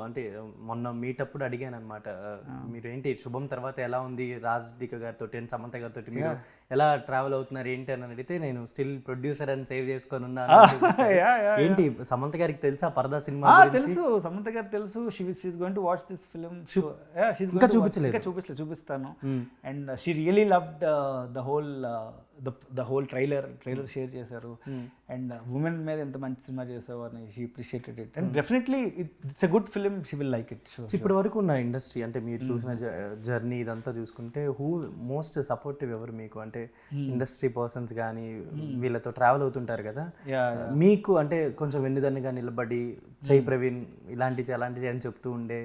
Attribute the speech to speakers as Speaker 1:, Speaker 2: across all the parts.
Speaker 1: అంటే మొన్న మీటప్పుడు అడిగాను అనమాట. మీరేంటి శుభం తర్వాత ఎలా ఉంది రాజ్‌డిక గారితో అండ్ సమంత గారితో మీరు ఎలా ట్రావెల్ అవుతున్నారు ఏంటి అని అడిగితే నేను స్టిల్ ప్రొడ్యూసర్ అని సేవ్ చేసుకొని ఉన్నాను. ఏంటి సమంత గారికి తెలుసా పరదా సినిమా గురించి?
Speaker 2: తెలుసు, సమంత గారికి తెలుసు. She is going to watch this film.
Speaker 1: ఇంకా చూపించలేదు.
Speaker 2: చూపిస్తాను. And she really loved the whole trailer share చేశారు. అండ్ ఉమెన్ మీద ఎంత మంచి సినిమా చేసావు అని she appreciated it. And definitely it's a good film, she will like it.
Speaker 1: ఇప్పటి వరకు ఉన్న ఇండస్ట్రీ అంటే మీరు చూసిన జర్నీ ఇదంతా చూసుకుంటే హూ మోస్ట్ సపోర్టివ్ ఎవరు మీకు? అంటే ఇండస్ట్రీ పర్సన్స్ కానీ వీళ్ళతో ట్రావెల్ అవుతుంటారు కదా, మీకు అంటే కొంచెం వెన్నుదన్నుగా నిలబడి జై ప్రవీణ్ ఇలాంటివి అలాంటివి అని చెప్తూ ఉండే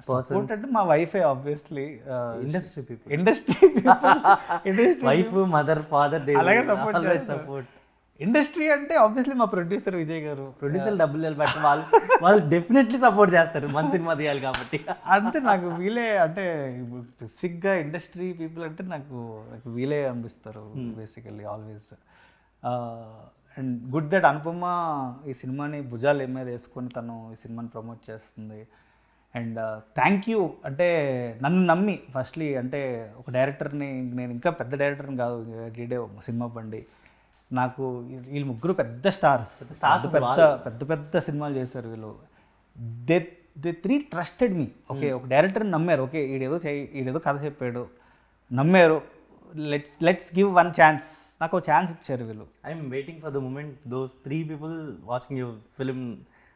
Speaker 2: సపోర్ట్ అంటే మా వైఫే obviously.
Speaker 1: Industry people,
Speaker 2: industry
Speaker 1: wife mother father
Speaker 2: అలాగే సపోర్ట్. ఇండస్ట్రీ అంటే ఆబ్వియస్లీ మా ప్రొడ్యూసర్ విజయ్ గారు.
Speaker 1: ప్రొడ్యూసర్ డబ్బులు నిలబెట్టి వాళ్ళు డెఫినెట్లీ సపోర్ట్ చేస్తారు మన సినిమా తీయాలి కాబట్టి.
Speaker 2: అంటే నాకు వీలే, అంటే స్పెసిఫిక్గా ఇండస్ట్రీ పీపుల్ అంటే నాకు వీలే అనిపిస్తారు basically always. And good that Anupama ఈ సినిమాని భుజాలు మీద వేసుకొని తను ఈ సినిమాని ప్రమోట్ చేస్తుంది. అండ్ థ్యాంక్ యూ, అంటే నన్ను నమ్మి ఫస్ట్లీ, అంటే ఒక డైరెక్టర్ని, నేను ఇంకా పెద్ద డైరెక్టర్ని కాదు, ఎవ్రీడే సినిమా బండి. నాకు వీళ్ళు ముగ్గురు పెద్ద స్టార్స్, పెద్ద పెద్ద సినిమాలు చేశారు వీళ్ళు. They three trusted me. Okay, ఒక డైరెక్టర్ని నమ్మారు. ఓకే, ఈడేదో కథ చెప్పాడు, నమ్మారు, లెట్స్ గివ్ వన్ ఛాన్స్. నాకు ఒక ఛాన్స్ ఇచ్చారు వీళ్ళు.
Speaker 1: I'm waiting for the moment those 3 people watching your film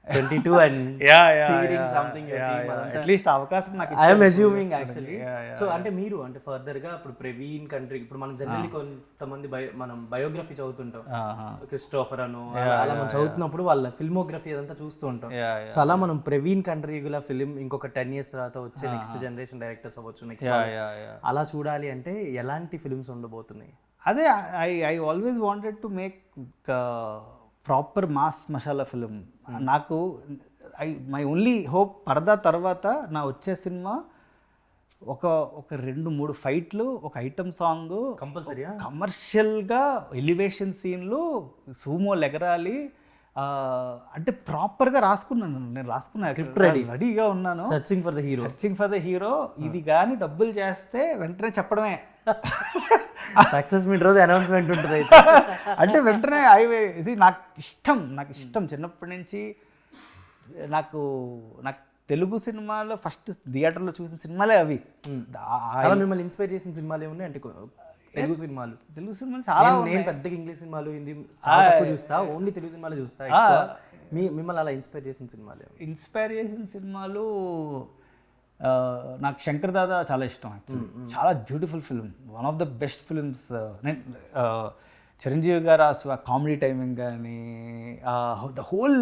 Speaker 1: 22 and cheering something your team
Speaker 2: at least అవకాశం నాకు
Speaker 1: I am assuming actually. So అంటే మీరు అంటే ఫర్దర్ గా ఇప్పుడు ప్రవీణ్ కంట్రీ, ఇప్పుడు మనం జనరల్లీ కొంతమంది మనం బయోగ్రఫీ చదువుతుంటాం, క్రిస్టోఫర్ అను అలా మనం చదువుతున్నప్పుడు వాళ్ళ ఫిల్మోగ్రఫీ అదంతా చూస్తూ ఉంటాం. సో అలా మనం ప్రవీణ్ కంట్రీగుల ఫిల్మ్ ఇంకొక 10 years తర్వాత వచ్చే నెక్స్ట్ జనరేషన్ డైరెక్టర్స్ అవ్వచ్చు, నెక్స్ట్ అలా చూడాలి అంటే ఎలాంటి ఫిల్మ్స్ ఉండబోతున్నాయి?
Speaker 2: అదే I always wanted to make proper mass masala film. నాకు మై ఓన్లీ హోప్ పరదా తర్వాత నా వచ్చే సినిమా ఒక 2-3 ఫైట్లు, ఒక ఐటమ్ సాంగ్
Speaker 1: కంపల్సరీ,
Speaker 2: కమర్షియల్గా ఎలివేషన్ సీన్లు, సూమోలు ఎగరాలి. అంటే ప్రాపర్గా రాసుకున్నాను, నేను రాసుకున్నా, స్క్రిప్ట్ రెడీగా ఉన్నాను.
Speaker 1: Searching for the hero.
Speaker 2: ఇది కానీ డబ్బులు చేస్తే వెంటనే చెప్పడమే.
Speaker 1: సక్సెస్ మీట్ రోజు అనౌన్స్మెంట్ ఉంటుంది.
Speaker 2: అంటే వెంటనే ఇది నాకు ఇష్టం చిన్నప్పటి నుంచి. నాకు తెలుగు సినిమాలో ఫస్ట్ థియేటర్లో చూసిన సినిమాలే అవి.
Speaker 1: మిమ్మల్ని ఇన్స్పైర్ చేసిన సినిమాలు ఏమున్నాయి అంటే తెలుగు సినిమాలు
Speaker 2: చాలా.
Speaker 1: నేను పెద్దగా ఇంగ్లీష్ సినిమాలు, హిందీ చాలా తక్కువ చూస్తా, ఓన్లీ తెలుగు సినిమాలు చూస్తా. మిమ్మల్ని అలా ఇన్స్పైర్ చేసిన సినిమాలు నాకు శంకర్ దాదా చాలా ఇష్టం. యాక్చువల్లీ చాలా beautiful film, one of the best films. నేను చిరంజీవి గారు ఆ కామెడీ టైమింగ్ కానీ, the whole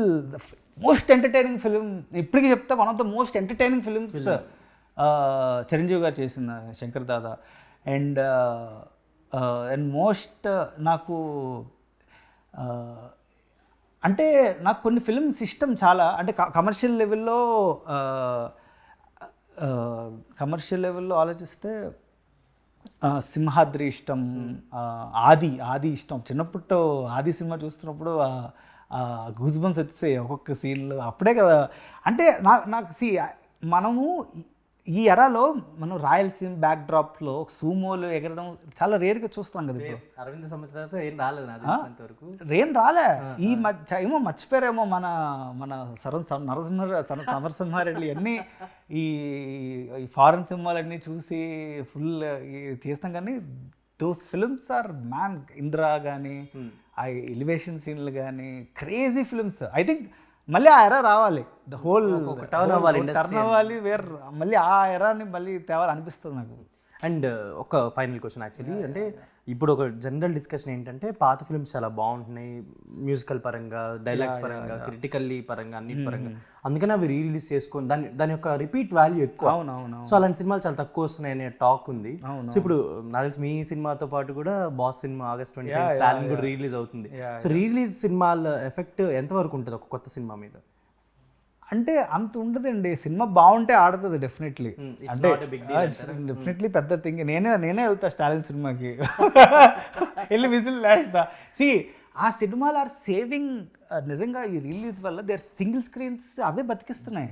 Speaker 1: most entertaining film ఇప్పటికీ చెప్తా, one of the most entertaining films Chiranjeevi గారు చేసిన శంకర్ దాదా. అండ్ మోస్ట్ నాకు అంటే నాకు కొన్ని ఫిల్మ్స్ ఇష్టం చాలా. అంటే కమర్షియల్ లెవెల్లో ఆలోచిస్తే సింహాద్రి ఇష్టం, ఆది ఇష్టం. చిన్నప్పుడు ఆది సినిమా చూస్తున్నప్పుడు గూస్ బంప్స్ వచ్చేసాయి ఒక్కొక్క సీన్లు. అప్పుడే కదా అంటే నాకు మనము ఈ ఎరాలో మనం రాయలసీమ బ్యాక్ డ్రాప్లో సూమోలు ఎగరడం చాలా రేర్గా చూస్తాం కదా. ఇప్పుడు అరవింద్ సమేత తర్వాత ఏం రాలేదు,
Speaker 2: ఏం రాలే. ఈ ఏమో మర్చిపోయారేమో మన నరసింహారెడ్డి అన్నీ ఈ ఫారెన్ సినిమాలన్నీ చూసి ఫుల్ చేస్తాం. కానీ those films are man. Indra కానీ, ఆ ఎలివేషన్ సీన్లు కానీ క్రేజీ ఫిల్మ్స్. ఐ థింక్ మళ్ళీ ఆ ఎరా రావాలి, ద హోల్ టర్న్ అవ్వాలి, మళ్ళీ ఆ ఎరాని మళ్ళీ తేవాలనిపిస్తుంది నాకు.
Speaker 1: అండ్ ఒక ఫైనల్ క్వశ్చన్ యాక్చువల్లీ, అంటే ఇప్పుడు ఒక జనరల్ డిస్కషన్ ఏంటంటే పాత ఫిల్మ్స్ చాలా బాగుంటున్నాయి మ్యూజికల్ పరంగా, డైలాగ్స్ పరంగా, క్రిటికల్లీ పరంగా, అన్నిటి పరంగా. అందుకని అవి రీరిలీజ్ చేసుకొని దాని యొక్క రిపీట్ వాల్యూ ఎక్కువ. సో అలాంటి సినిమాలు చాలా తక్కువ వస్తున్నాయి అనే టాక్ ఉంది. సో ఇప్పుడు నాకు తెలిసి మీ సినిమాతో పాటు కూడా బాస్ సినిమా August 27 కూడా రీరిలీజ్ అవుతుంది. సో రీరిలీజ్ సినిమాల ఎఫెక్ట్ ఎంతవరకు ఉంటుంది ఒక కొత్త సినిమా మీద?
Speaker 2: అంటే అంత ఉండదండి, సినిమా బాగుంటే ఆడుతుంది డెఫినెట్లీ. అంటే డెఫినెట్లీ పెద్ద థింగ్. నేనే వెళ్తా స్టాలిన్ సినిమాకి వెళ్ళి విజిల్ వేస్తా. ఆ సినిమాలు ఆర్ సేవింగ్ నిజంగా ఈ రిలీజ్ వల్ల దేర్ సింగిల్ స్క్రీన్స్ అవే బతికిస్తున్నాయి.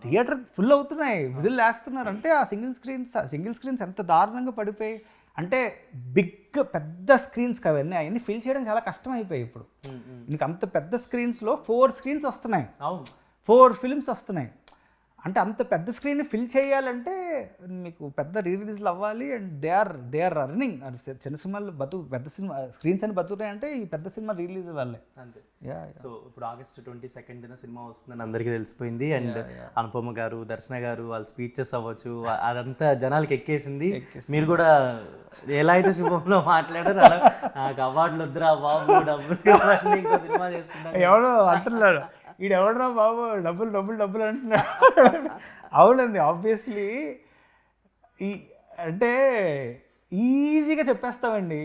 Speaker 2: థియేటర్ ఫుల్ అవుతున్నాయి, విజిల్ వేస్తున్నారు. అంటే ఆ సింగిల్ స్క్రీన్స్ ఎంత దారుణంగా పడిపోయి, అంటే పెద్ద స్క్రీన్స్ అవన్నీ ఫిల్ చేయడం చాలా కష్టం అయిపోయాయి ఇప్పుడు. నీకు అంత పెద్ద స్క్రీన్స్లో 4 స్క్రీన్స్ వస్తున్నాయి, 4 ఫిల్మ్స్ వస్తున్నాయి. అంటే అంత పెద్ద స్క్రీన్ని ఫిల్ చేయాలంటే మీకు పెద్ద రిలీజ్లు అవ్వాలి. And they are running. చిన్న సినిమాలు పెద్ద సినిమా స్క్రీన్స్ అని బతుకుతాయంటే ఈ పెద్ద సినిమా రిలీజ్ వల్లే.
Speaker 1: అంతే. సో ఇప్పుడు August 22nd సినిమా వస్తుందని అందరికీ తెలిసిపోయింది. అండ్ అనుపమ గారు, దర్శన గారు వాళ్ళ స్పీచెస్ అవ్వచ్చు, అదంతా జనాలకి ఎక్కేసింది. మీరు కూడా ఎలా అయితే శుభంలో మాట్లాడారు అలా నాకు అవార్డులు వద్దురా బాబు, డబ్బులు ఇంకో సినిమా చేసుకుంటాను
Speaker 2: ఎవరో అంటున్నాడు, ఈడెవడరా బాబు డబ్బులు అంటున్నాడు. అవునండి, ఆబ్వియస్లీ అంటే ఈజీగా చెప్పేస్తామండి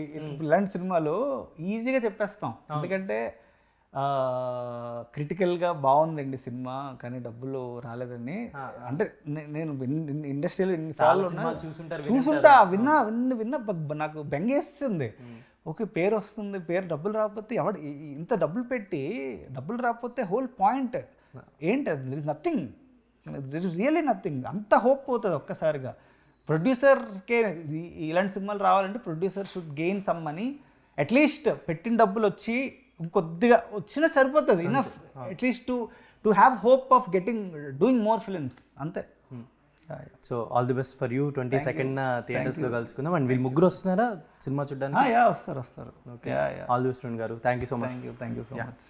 Speaker 2: ఇలాంటి సినిమాలు, ఈజీగా చెప్పేస్తాం. ఎందుకంటే క్రిటికల్గా బాగుందండి సినిమా కానీ డబ్బులు రాలేదని. అంటే నేను ఇండస్ట్రీలో ఎన్నిసార్లు చూసుంటా, విన్నా నాకు బెంగేస్తుంది. ఓకే, పేరు వస్తుంది, పేరు డబ్బులు రాకపోతే ఇంత డబ్బులు పెట్టి డబ్బులు రాకపోతే హోల్ పాయింట్ ఏంటి? There is nothing, there is really nothing. అంత హోప్ పోతుంది ఒక్కసారిగా. ప్రొడ్యూసర్కే ఇలాంటి సినిమాలు రావాలంటే producer should gain some money. At least పెట్టిన డబ్బులు వచ్చి ఇంకొద్దిగా వచ్చినా సరిపోతుంది, enough at least to have hope of doing more films, అంతే.
Speaker 1: So all the best for you. 22nd థియేటర్స్లో కలుసుకుందాం. అండ్ వీళ్ళు ముగ్గురు వస్తున్నారా సినిమా చూడడానికి?
Speaker 2: వస్తారు.
Speaker 1: ఓకే, ఆల్ ది బెస్ట్ గారు. Thank you so much.
Speaker 2: Thank you so much.